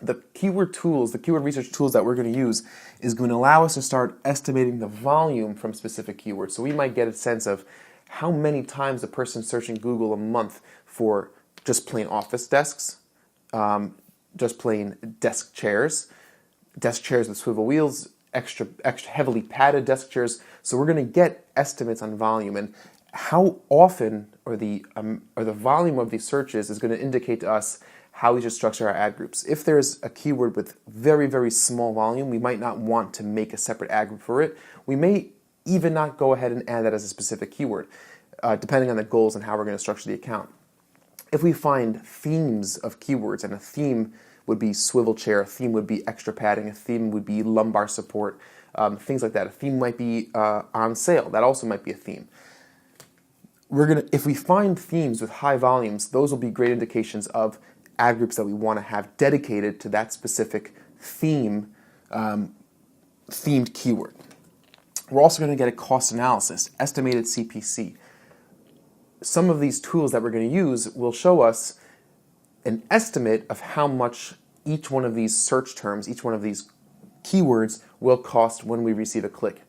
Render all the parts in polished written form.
The keyword tools, the keyword research tools that we're going to use is going to allow us to start estimating the volume from specific keywords. So we might get a sense of how many times a person searching Google a month for just plain office desks, just plain desk chairs with swivel wheels, extra heavily padded desk chairs. So we're going to get estimates on volume, and how often or the volume of these searches is going to indicate to us how we should structure our ad groups. If there's a keyword with very, very small volume, we might not want to make a separate ad group for it. We may even not go ahead and add that as a specific keyword, depending on the goals and how we're going to structure the account. If we find themes of keywords, and a theme would be swivel chair, a theme would be extra padding, a theme would be lumbar support, things like that. A theme might be on sale. That also might be a theme. If we find themes with high volumes, those will be great indications of ad groups that we want to have dedicated to that specific themed keyword. We're also going to get a cost analysis, estimated CPC. Some of these tools that we're going to use will show us an estimate of how much each one of these search terms, each one of these keywords will cost when we receive a click.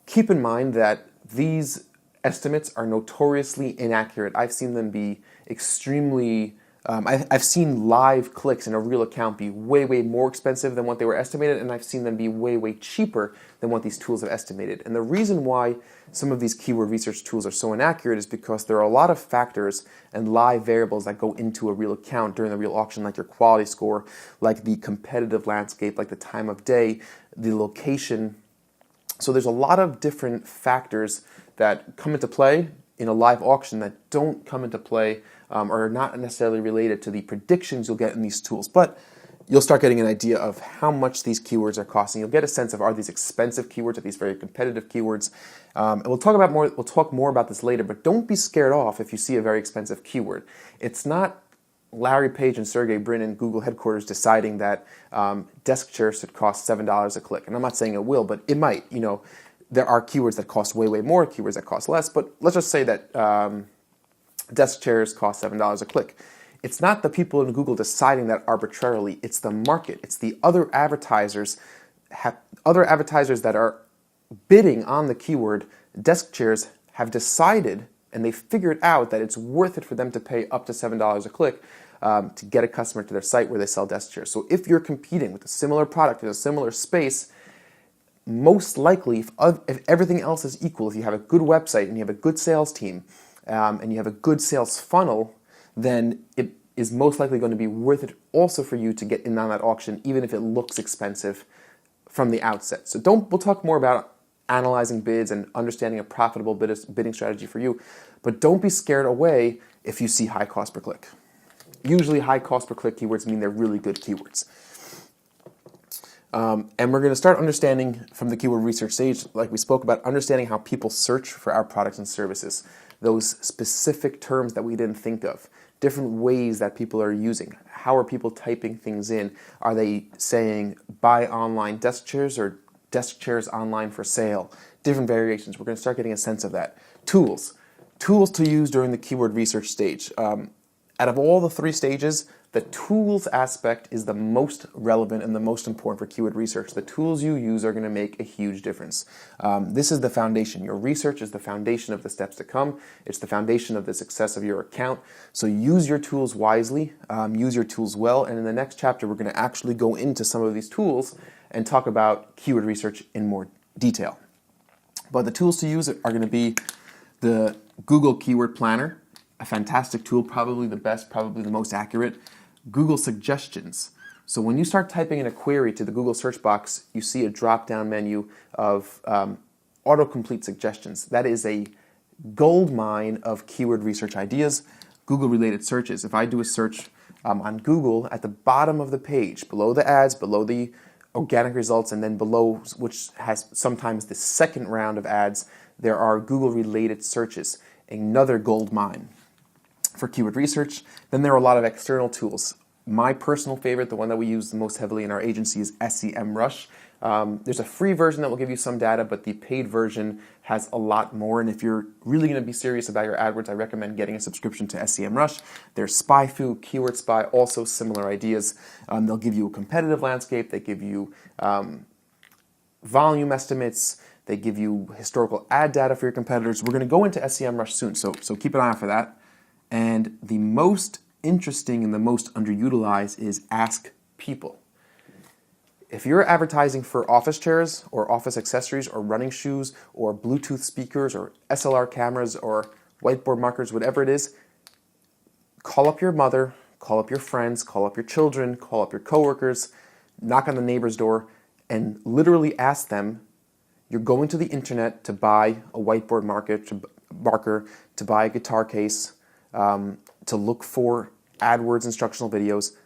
Keep in mind that these estimates are notoriously inaccurate. I've seen them be extremely I've seen live clicks in a real account be way, way more expensive than what they were estimated, and I've seen them be way, way cheaper than what these tools have estimated. And the reason why some of these keyword research tools are so inaccurate is because there are a lot of factors and live variables that go into a real account during the real auction, like your quality score, like the competitive landscape, like the time of day, the location. So there's a lot of different factors that come into play in a live auction that don't come into play or are not necessarily related to the predictions you'll get in these tools. But you'll start getting an idea of how much these keywords are costing. You'll get a sense of, are these expensive keywords, are these very competitive keywords? And we'll talk more about this later, but don't be scared off if you see a very expensive keyword. It's not Larry Page and Sergey Brin in Google headquarters deciding that desk chairs should cost $7 a click. And I'm not saying it will, but it might. You know, there are keywords that cost way, way more, keywords that cost less, but let's just say that desk chairs cost $7 a click. It's not the people in Google deciding that arbitrarily. It's the market. It's the other advertisers that are bidding on the keyword desk chairs have decided, and they figured out that it's worth it for them to pay up to $7 a click to get a customer to their site where they sell desk chairs. So if you're competing with a similar product in a similar space, most likely, if everything else is equal, if you have a good website and you have a good sales team and you have a good sales funnel, then it is most likely going to be worth it also for you to get in on that auction, even if it looks expensive from the outset. So we'll talk more about analyzing bids and understanding a profitable bidding strategy for you, but don't be scared away if you see high cost per click. Usually high cost per click keywords mean they're really good keywords. And we're going to start understanding from the keyword research stage, like we spoke about, understanding how people search for our products and services, those specific terms that we didn't think of, different ways that people are using. How are people typing things in? Are they saying buy online desk chairs or desk chairs online for sale? Different variations. We're going to start getting a sense of that. Tools to use during the keyword research stage. Out of all the three stages, the tools aspect is the most relevant and the most important for keyword research. The tools you use are going to make a huge difference. This is the foundation. Your research is the foundation of the steps to come. It's the foundation of the success of your account. So use your tools wisely, use your tools well, and in the next chapter we're going to actually go into some of these tools and talk about keyword research in more detail. But the tools to use are going to be the Google Keyword Planner, a fantastic tool, probably the best, probably the most accurate. Google Suggestions. So when you start typing in a query to the Google search box, you see a drop-down menu of autocomplete suggestions. That is a gold mine of keyword research ideas, Google-related searches. If I do a search on Google, at the bottom of the page, below the ads, below the organic results, and then below, which has sometimes the second round of ads, there are Google-related searches, another gold mine for keyword research. Then there are a lot of external tools. My personal favorite, the one that we use the most heavily in our agency, is SEMrush. There's a free version that will give you some data, but the paid version has a lot more. And if you're really going to be serious about your AdWords, I recommend getting a subscription to SEMrush. There's SpyFu, Keyword Spy, also similar ideas. They'll give you a competitive landscape. They give you volume estimates. They give you historical ad data for your competitors. We're going to go into SEMrush soon, so keep an eye out for that. And the most interesting and the most underutilized is Ask People. If you're advertising for office chairs or office accessories or running shoes or Bluetooth speakers or SLR cameras or whiteboard markers, whatever it is, call up your mother, call up your friends, call up your children, call up your coworkers, knock on the neighbor's door, and literally ask them, you're going to the internet to buy a whiteboard marker, to buy a guitar case, to look for AdWords instructional videos.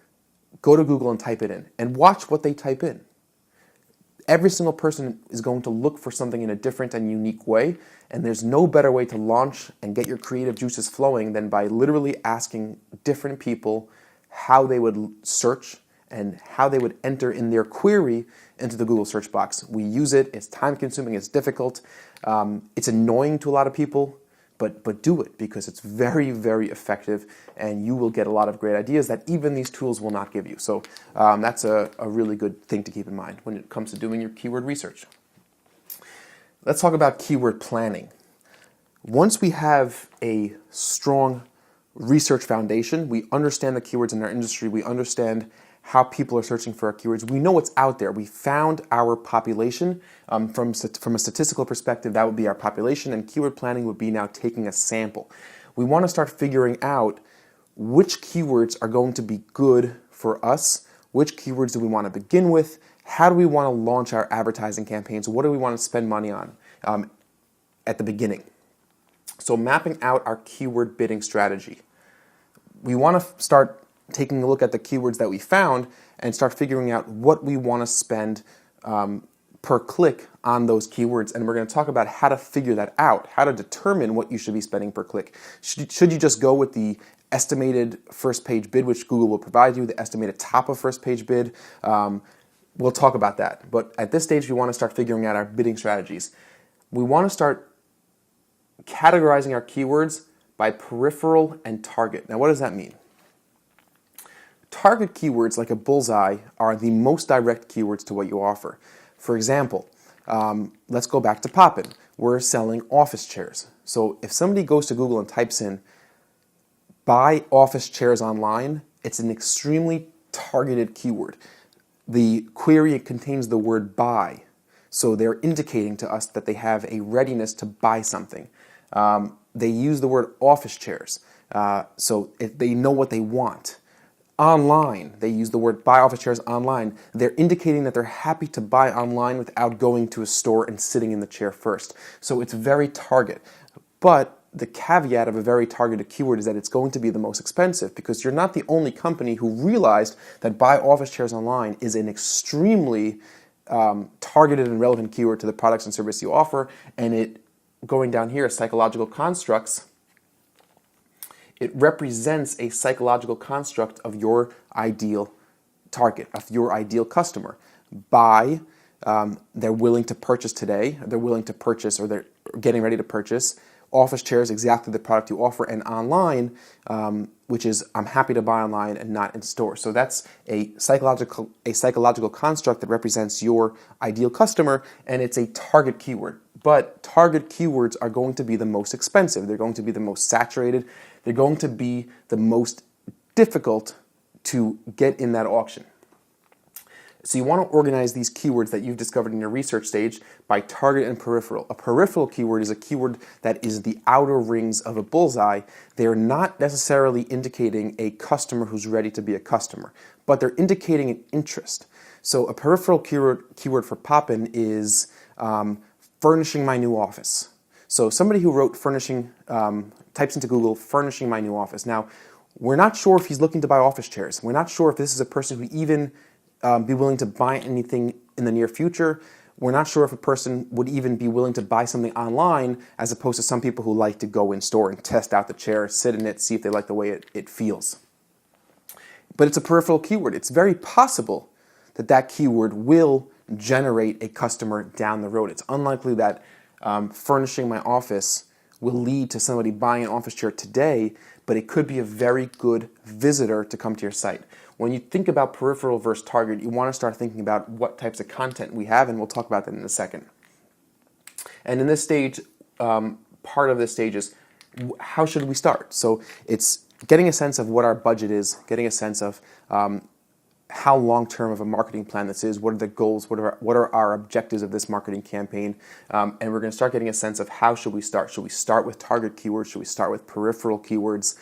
Go to Google and type it in and watch what they type in. Every single person is going to look for something in a different and unique way, and there's no better way to launch and get your creative juices flowing than by literally asking different people how they would search and how they would enter in their query into the Google search box. We use it, it's time consuming, it's difficult, it's annoying to a lot of people, but do it because it's very, very effective and you will get a lot of great ideas that even these tools will not give you. So that's a really good thing to keep in mind when it comes to doing your keyword research. Let's talk about keyword planning. Once we have a strong research foundation, we understand the keywords in our industry, we understand how people are searching for our keywords. We know what's out there. We found our population. From a statistical perspective, that would be our population, and keyword planning would be now taking a sample. We want to start figuring out which keywords are going to be good for us, which keywords do we want to begin with, how do we want to launch our advertising campaigns, what do we want to spend money on at the beginning. So mapping out our keyword bidding strategy. We want to start taking a look at the keywords that we found and start figuring out what we want to spend per click on those keywords. And we're going to talk about how to figure that out, how to determine what you should be spending per click. Should you just go with the estimated first page bid, which Google will provide you, the estimated top of first page bid? We'll talk about that. But at this stage, we want to start figuring out our bidding strategies. We want to start categorizing our keywords by peripheral and target. Now, what does that mean? Target keywords like a bullseye are the most direct keywords to what you offer. For example, let's go back to Poppin. We're selling office chairs. So if somebody goes to Google and types in buy office chairs online, it's an extremely targeted keyword. The query contains the word buy. So they're indicating to us that they have a readiness to buy something. They use the word office chairs. So if they know what they want. Online, they use the word buy office chairs online. They're indicating that they're happy to buy online without going to a store and sitting in the chair first. So it's very target. But the caveat of a very targeted keyword is that it's going to be the most expensive because you're not the only company who realized that buy office chairs online is an extremely targeted and relevant keyword to the products and services you offer. And it, going down here, psychological constructs, it represents a psychological construct of your ideal target, of your ideal customer. Buy, they're willing to purchase today, they're willing to purchase or they're getting ready to purchase. Office chairs, exactly the product you offer. And online, which is I'm happy to buy online and not in store. So that's a psychological construct that represents your ideal customer, and it's a target keyword. But target keywords are going to be the most expensive. They're going to be the most saturated. They're going to be the most difficult to get in that auction. So you want to organize these keywords that you've discovered in your research stage by target and peripheral. A peripheral keyword is a keyword that is the outer rings of a bullseye. They're not necessarily indicating a customer who's ready to be a customer, but they're indicating an interest. So a peripheral keyword for Poppin is furnishing my new office. So somebody who wrote furnishing, types into Google, furnishing my new office. Now, we're not sure if he's looking to buy office chairs. We're not sure if this is a person who even be willing to buy anything in the near future. We're not sure if a person would even be willing to buy something online as opposed to some people who like to go in store and test out the chair, sit in it, see if they like the way it feels. but it's a peripheral keyword. It's very possible that that keyword will generate a customer down the road. It's unlikely that furnishing my office will lead to somebody buying an office chair today, but it could be a very good visitor to come to your site. When you think about peripheral versus target, you want to start thinking about what types of content we have, and we'll talk about that in a second. And in this stage, part of this stage is how should we start? So it's getting a sense of what our budget is, getting a sense of how long-term of a marketing plan this is, what are the goals, what are our objectives of this marketing campaign, and we're going to start getting a sense of how should we start. Should we start with target keywords? Should we start with peripheral keywords?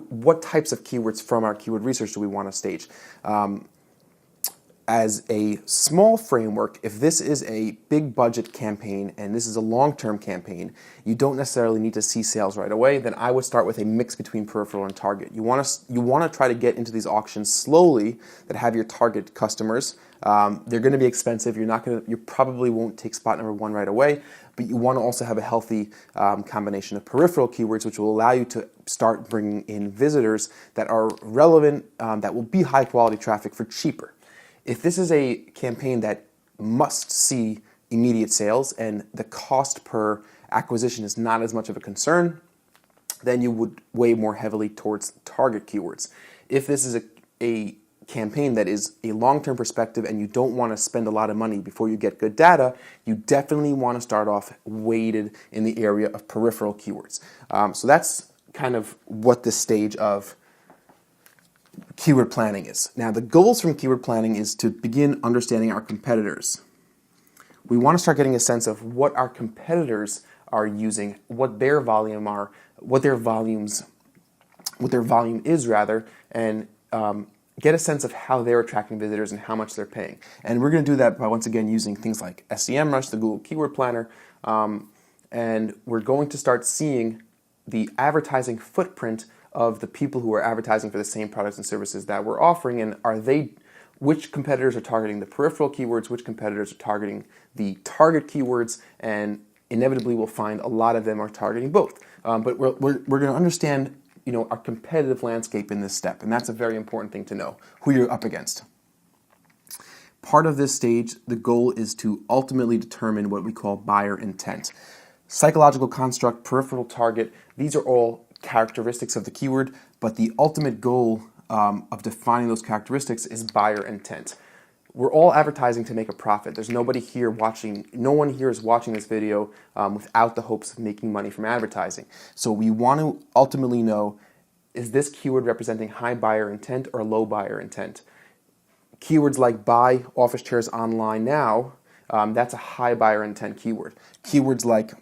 What types of keywords from our keyword research do we want to stage? As a small framework, if this is a big budget campaign and this is a long-term campaign, you don't necessarily need to see sales right away, then I would start with a mix between peripheral and target. You want to try to get into these auctions slowly that have your target customers. They're going to be expensive. You probably won't take spot number one right away, but you want to also have a healthy combination of peripheral keywords, which will allow you to start bringing in visitors that are relevant, that will be high quality traffic for cheaper. If this is a campaign that must see immediate sales and the cost per acquisition is not as much of a concern, then you would weigh more heavily towards target keywords. If this is a campaign that is a long-term perspective and you don't want to spend a lot of money before you get good data, you definitely want to start off weighted in the area of peripheral keywords. So that's kind of what this stage of keyword planning is. Now, the goals from keyword planning is to begin understanding our competitors. We want to start getting a sense of what our competitors are using, what their volume is rather, and get a sense of how they're attracting visitors and how much they're paying. And we're going to do that by once again using things like SEMrush, the Google Keyword Planner, and we're going to start seeing the advertising footprint of the people who are advertising for the same products and services that we're offering, and which competitors are targeting the peripheral keywords, which competitors are targeting the target keywords, and inevitably we'll find a lot of them are targeting both. But we're going to understand our competitive landscape in this step, and that's a very important thing to know, who you're up against. Part of this stage, the goal is to ultimately determine what we call buyer intent. Psychological construct, peripheral target, these are all characteristics of the keyword, but the ultimate goal of defining those characteristics is buyer intent. We're all advertising to make a profit. There's no one here is watching this video without the hopes of making money from advertising. So we want to ultimately know, is this keyword representing high buyer intent or low buyer intent? Keywords like buy office chairs online now, that's a high buyer intent keyword. Keywords like